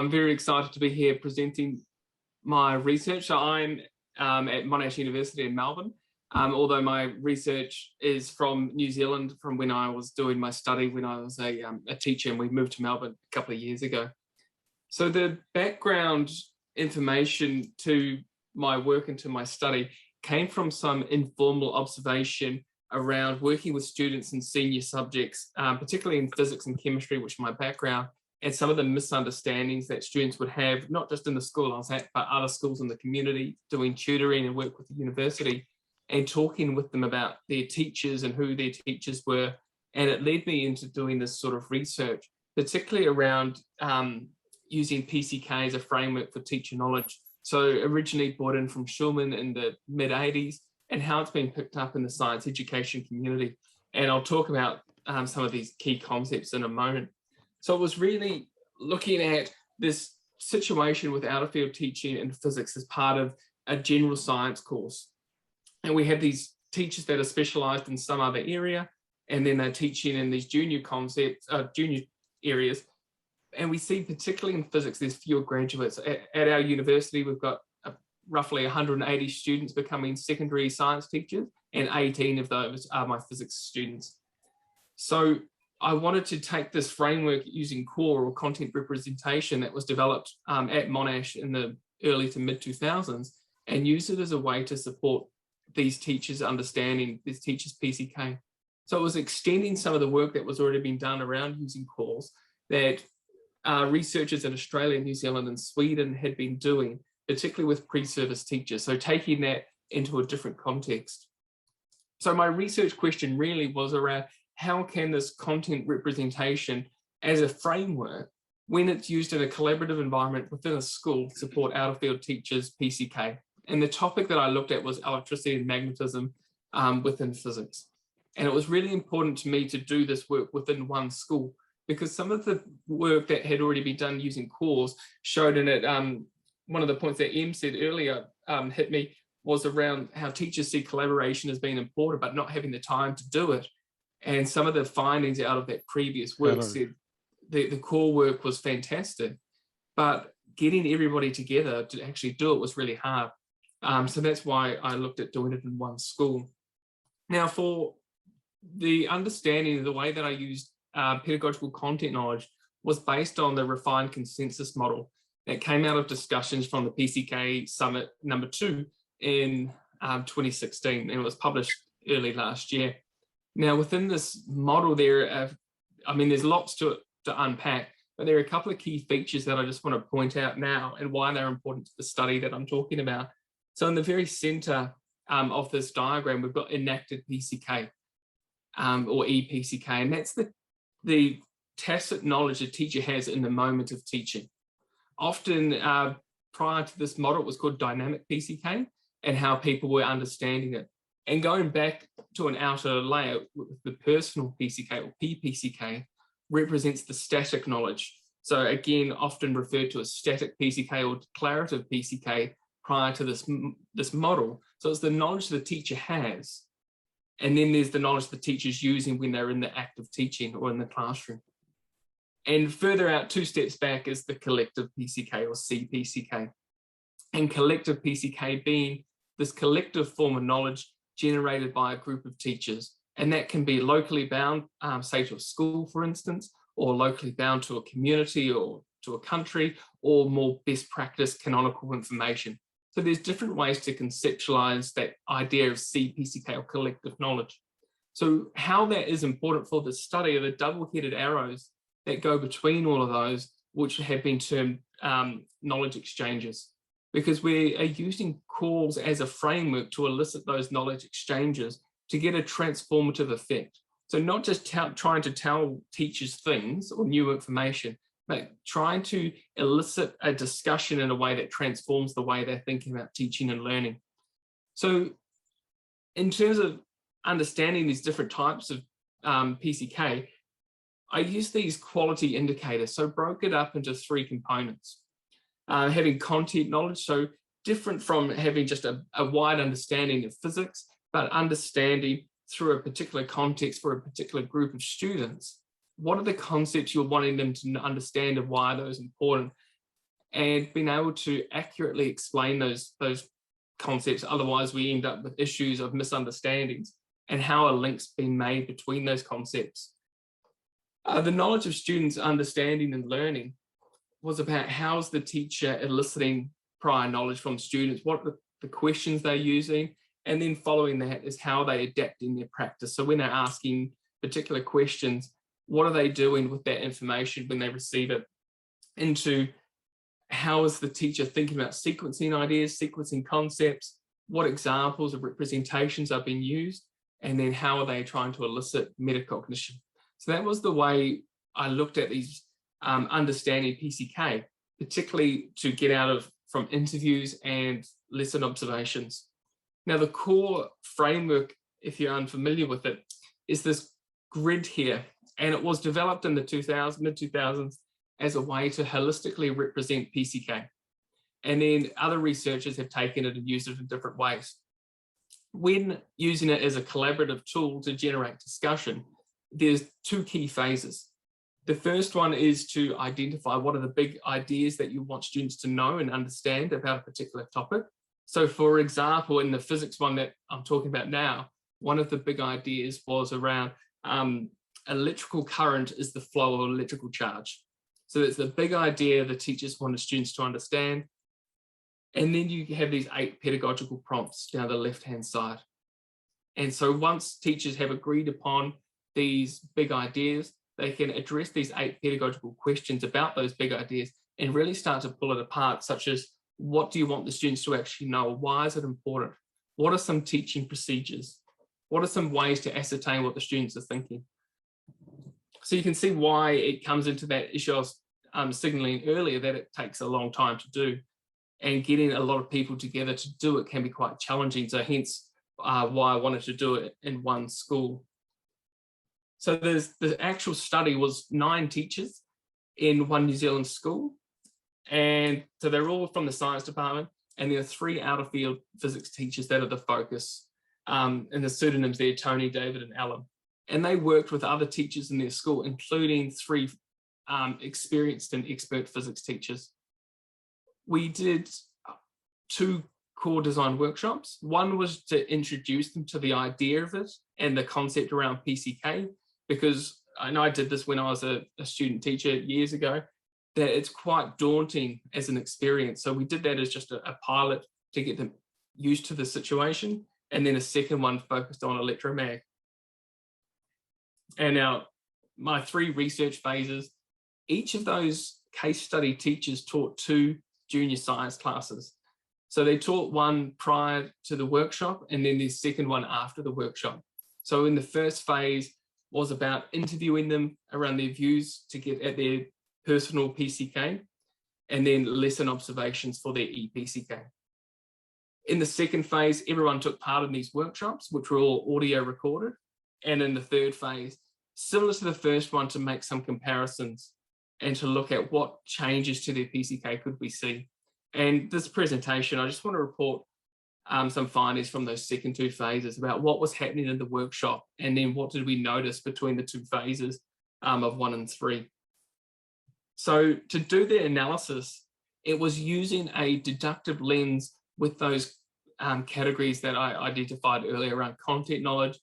I'm very excited to be here presenting my research. So I'm at Monash University in Melbourne, although my research is from New Zealand, from when I was doing my study when I was a teacher, and we moved to Melbourne a couple of years ago. So the background information to my work and to my study came from some informal observation around working with students in senior subjects, particularly in physics and chemistry, which is my background, and some of the misunderstandings that students would have, not just in the school I was at, but other schools in the community, doing tutoring and work with the university, and talking with them about their teachers and who their teachers were. And it led me into doing this sort of research, particularly around using PCK as a framework for teacher knowledge. So originally brought in from Schulman in the mid-80s, and how it's been picked up in the science education community. And I'll talk about some of these key concepts in a moment. So it was really looking at this situation with out-of-field teaching in physics as part of a general science course. And we have these teachers that are specialized in some other area, and then they're teaching in these junior concepts, junior areas. And we see, particularly in physics, there's fewer graduates. At our university, we've got roughly 180 students becoming secondary science teachers, and 18 of those are my physics students. So I wanted to take this framework using core or content representation that was developed at Monash in the early to mid 2000s and use it as a way to support these teachers' understanding, these teachers' PCK. So it was extending some of the work that was already being done around using cores that researchers in Australia, New Zealand, and Sweden had been doing, particularly with pre-service teachers. So taking that into a different context. So my research question really was around how can this content representation as a framework, when it's used in a collaborative environment within a school, support out-of-field teachers' PCK. And the topic that I looked at was electricity and magnetism within physics. And it was really important to me to do this work within one school, because some of the work that had already been done using cores showed in it, one of the points that Em said earlier hit me, was around how teachers see collaboration as being important, but not having the time to do it. And some of the findings out of that previous work said the core work was fantastic, but getting everybody together to actually do it was really hard. So that's why I looked at doing it in one school. Now, for the understanding of the way that I used pedagogical content knowledge was based on the refined consensus model that came out of discussions from the PCK Summit #2 in 2016, and it was published early last year. Now, within this model, there's lots to unpack, but there are a couple of key features that I just want to point out now and why they're important to the study that I'm talking about. So in the very center of this diagram, we've got enacted PCK or ePCK, and that's the tacit knowledge a teacher has in the moment of teaching. Often prior to this model, it was called dynamic PCK, and how people were understanding it. And going back to an outer layer, the personal PCK or PPCK represents the static knowledge. So again, often referred to as static PCK or declarative PCK prior to this model. So it's the knowledge the teacher has, and then there's the knowledge the teacher's using when they're in the act of teaching or in the classroom. And further out, 2 steps back, is the collective PCK or CPCK. And collective PCK being this collective form of knowledge generated by a group of teachers. And that can be locally bound, say to a school, for instance, or locally bound to a community or to a country, or more best practice canonical information. So there's different ways to conceptualize that idea of CPCK or collective knowledge. So how that is important for the study are the double-headed arrows that go between all of those, which have been termed knowledge exchanges, because we are using cores as a framework to elicit those knowledge exchanges to get a transformative effect. So not just trying to tell teachers things or new information, but trying to elicit a discussion in a way that transforms the way they're thinking about teaching and learning. So in terms of understanding these different types of PCK, I use these quality indicators, so broke it up into 3 components. Having content knowledge, so different from having just a wide understanding of physics, but understanding through a particular context for a particular group of students. What are the concepts you're wanting them to understand and why are those important? and being able to accurately explain those concepts. Otherwise, we end up with issues of misunderstandings and how are links being made between those concepts. The knowledge of students' understanding and learning was about how's the teacher eliciting prior knowledge from students, what are the questions they're using, and then following that is how they adapt in their practice. So when they're asking particular questions, what are they doing with that information when they receive it? Into how is the teacher thinking about sequencing ideas, sequencing concepts, what examples of representations are being used, and then how are they trying to elicit metacognition. So that was the way I looked at these understanding PCK, particularly to get out of from interviews and lesson observations. Now, the core framework, if you're unfamiliar with it, is this grid here, and it was developed in the mid-2000s as a way to holistically represent PCK. And then other researchers have taken it and used it in different ways. When using it as a collaborative tool to generate discussion, there's two key phases. The first one is to identify what are the big ideas that you want students to know and understand about a particular topic. So for example, in the physics one that I'm talking about now, one of the big ideas was around electrical current is the flow of electrical charge. So it's the big idea the teachers wanted students to understand. And then you have these 8 pedagogical prompts down the left-hand side. And so once teachers have agreed upon these big ideas, they can address these 8 pedagogical questions about those big ideas and really start to pull it apart, such as what do you want the students to actually know? Why is it important? What are some teaching procedures? What are some ways to ascertain what the students are thinking? So you can see why it comes into that issue I was signaling earlier, that it takes a long time to do, and getting a lot of people together to do it can be quite challenging. So hence why I wanted to do it in one school. So the actual study was 9 teachers in one New Zealand school. And so they're all from the science department, and there are 3 out-of-field physics teachers that are the focus. And the pseudonyms there, Tony, David, and Alan. And they worked with other teachers in their school, including 3 experienced and expert physics teachers. We did 2 core design workshops. One was to introduce them to the idea of it and the concept around PCK, because I know I did this when I was a student teacher years ago, that it's quite daunting as an experience. So we did that as just a pilot to get them used to the situation. And then a second one focused on electromag. And now my 3 research phases, each of those case study teachers taught 2 junior science classes. So they taught one prior to the workshop and then the second one after the workshop. So in the first phase was about interviewing them around their views to get at their personal PCK, and then lesson observations for their ePCK. In the second phase, everyone took part in these workshops, which were all audio recorded. And in the third phase, similar to the first one, to make some comparisons and to look at what changes to their PCK could we see. And this presentation, I just want to report some findings from those second 2 phases about what was happening in the workshop, and then what did we notice between the 2 phases of 1 and 3. So to do the analysis, it was using a deductive lens with those categories that I identified earlier around content knowledge,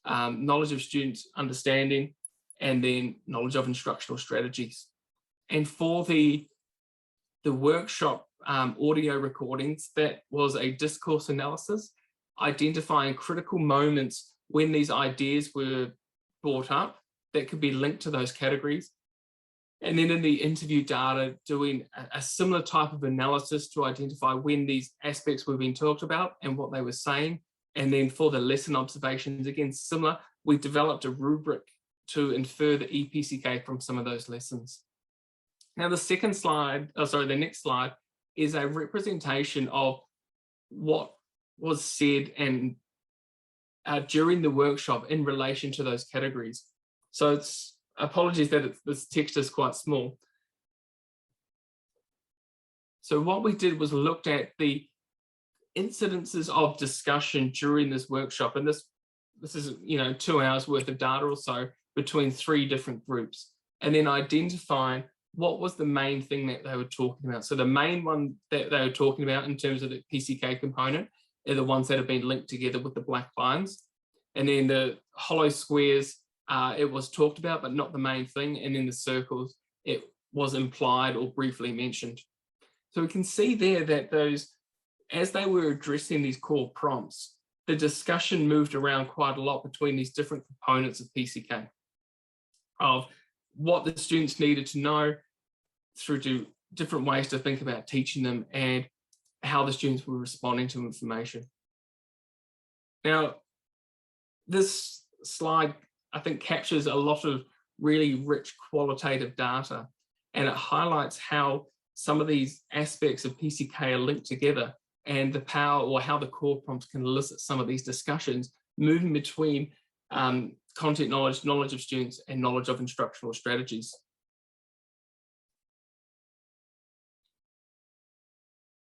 knowledge of students' understanding, and then knowledge of instructional strategies. And for the workshop audio recordings, that was a discourse analysis, identifying critical moments when these ideas were brought up that could be linked to those categories. And then in the interview data, doing a similar type of analysis to identify when these aspects were being talked about and what they were saying. And then for the lesson observations, again, similar, we developed a rubric to infer the ePCK from some of those lessons. Now the next slide is a representation of what was said and during the workshop in relation to those categories. So it's, apologies that this text is quite small. So what we did was looked at the incidences of discussion during this workshop, and this is 2 hours worth of data or so between 3 different groups, and then identifying what was the main thing that they were talking about. So the main one that they were talking about in terms of the PCK component are the ones that have been linked together with the black lines. And then the hollow squares, it was talked about, but not the main thing. And then the circles, it was implied or briefly mentioned. So we can see there that as they were addressing these core prompts, the discussion moved around quite a lot between these different components of PCK, of what the students needed to know through to different ways to think about teaching them and how the students were responding to information. Now, this slide, I think, captures a lot of really rich qualitative data, and it highlights how some of these aspects of PCK are linked together and the power, or how the core prompts can elicit some of these discussions moving between content knowledge of students, and knowledge of instructional strategies.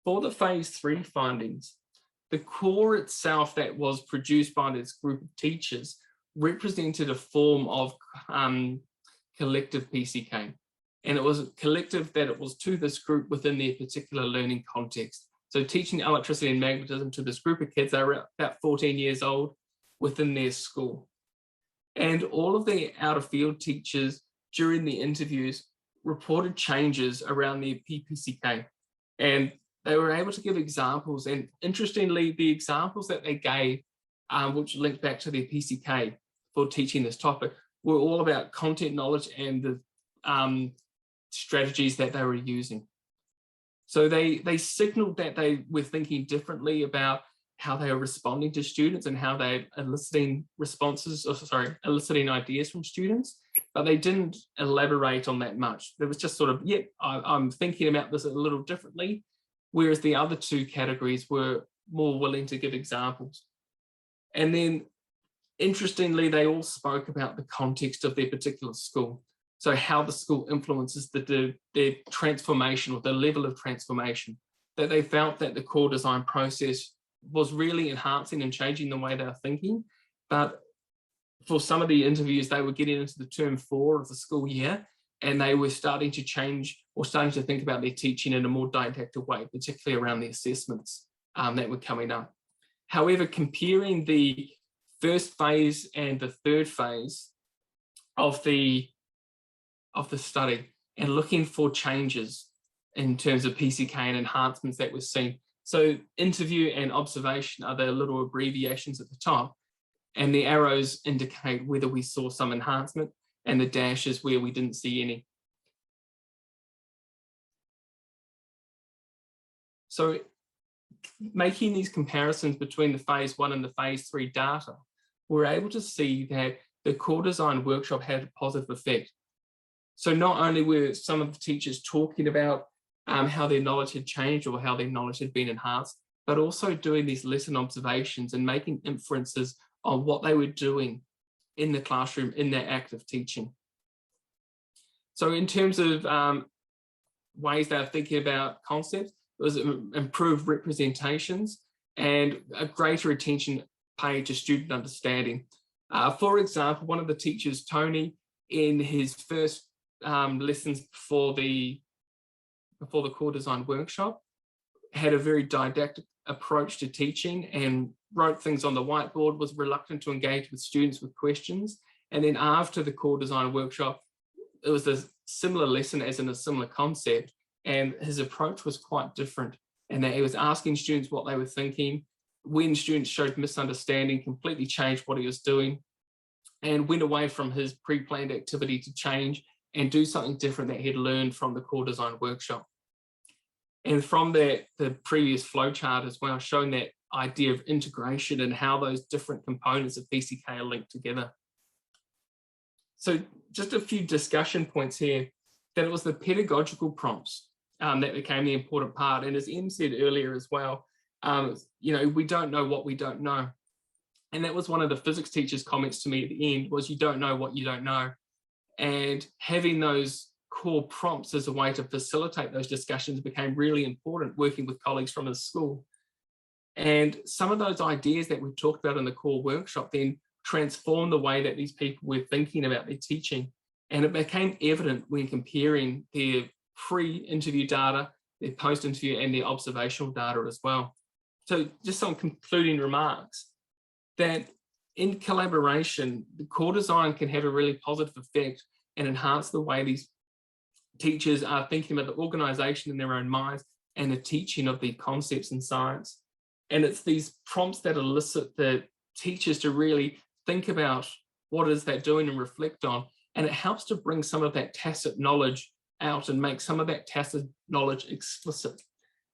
For the phase 3 findings, the core itself that was produced by this group of teachers represented a form of collective PCK. And it was a collective that it was to this group within their particular learning context. So teaching electricity and magnetism to this group of kids, they were about 14 years old within their school. And all of the out of field teachers during the interviews reported changes around their PPCK. And they were able to give examples. And interestingly, the examples that they gave, which linked back to their PCK for teaching this topic, were all about content knowledge and the strategies that they were using. So they signaled that they were thinking differently about how they are responding to students and how they're eliciting eliciting ideas from students, but they didn't elaborate on that much. There was just sort of, I'm thinking about this a little differently, whereas the other two categories were more willing to give examples. And then, interestingly, they all spoke about the context of their particular school. So how the school influences their transformation, or the level of transformation, that they felt that the core design process was really enhancing and changing the way they were thinking. But for some of the interviews, they were getting into the term 4 of the school year, and they were starting to change or starting to think about their teaching in a more didactic way, particularly around the assessments that were coming up. However, comparing the first phase and the third phase of the study and looking for changes in terms of PCK and enhancements that were seen. So interview and observation are the little abbreviations at the top, and the arrows indicate whether we saw some enhancement, and the dash is where we didn't see any. So making these comparisons between the phase 1 and the phase 3 data, we're able to see that the core design workshop had a positive effect. So not only were some of the teachers talking about how their knowledge had changed or how their knowledge had been enhanced, but also doing these lesson observations and making inferences on what they were doing in the classroom in their act of teaching. So in terms of ways they are thinking about concepts, it was improved representations and a greater attention paid to student understanding. For example, one of the teachers, Tony, in his first lessons before the core design workshop, had a very didactic approach to teaching and wrote things on the whiteboard, was reluctant to engage with students with questions. And then after the core design workshop, it was a similar lesson as in a similar concept, and his approach was quite different, and that he was asking students what they were thinking. When students showed misunderstanding, completely changed what he was doing and went away from his pre-planned activity to change and do something different that he'd learned from the core design workshop. And from the previous flowchart as well, showing that idea of integration and how those different components of PCK are linked together. So just a few discussion points here, that it was the pedagogical prompts that became the important part. And as Em said earlier as well, we don't know what we don't know. And that was one of the physics teacher's comments to me at the end, was you don't know what you don't know. And having those core prompts as a way to facilitate those discussions became really important, working with colleagues from the school. And some of those ideas that we talked about in the core workshop then transformed the way that these people were thinking about their teaching. And it became evident when comparing their pre-interview data, their post-interview, and their observational data as well. So just some concluding remarks, that in collaboration, the core design can have a really positive effect and enhance the way these teachers are thinking about the organisation in their own minds and the teaching of the concepts in science. And it's these prompts that elicit the teachers to really think about what is they're doing and reflect on. And it helps to bring some of that tacit knowledge out and make some of that tacit knowledge explicit.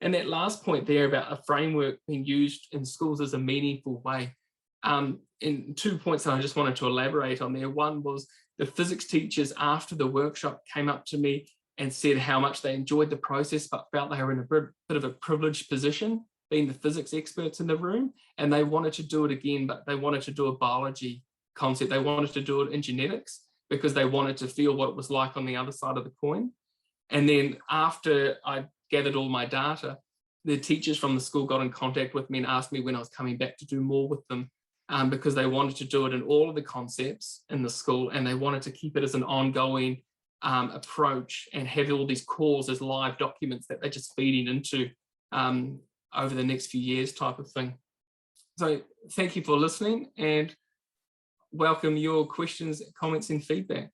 And that last point there about a framework being used in schools as a meaningful way. And 2 points that I just wanted to elaborate on there. One was the physics teachers after the workshop came up to me and said how much they enjoyed the process, but felt they were in a bit of a privileged position, being the physics experts in the room, and they wanted to do it again, but they wanted to do a biology concept. They wanted to do it in genetics because they wanted to feel what it was like on the other side of the coin. And then after I gathered all my data, the teachers from the school got in contact with me and asked me when I was coming back to do more with them, because they wanted to do it in all of the concepts in the school, and they wanted to keep it as an ongoing approach and have all these calls as live documents that they're just feeding into over the next few years type of thing. So thank you for listening, and welcome your questions, comments and feedback.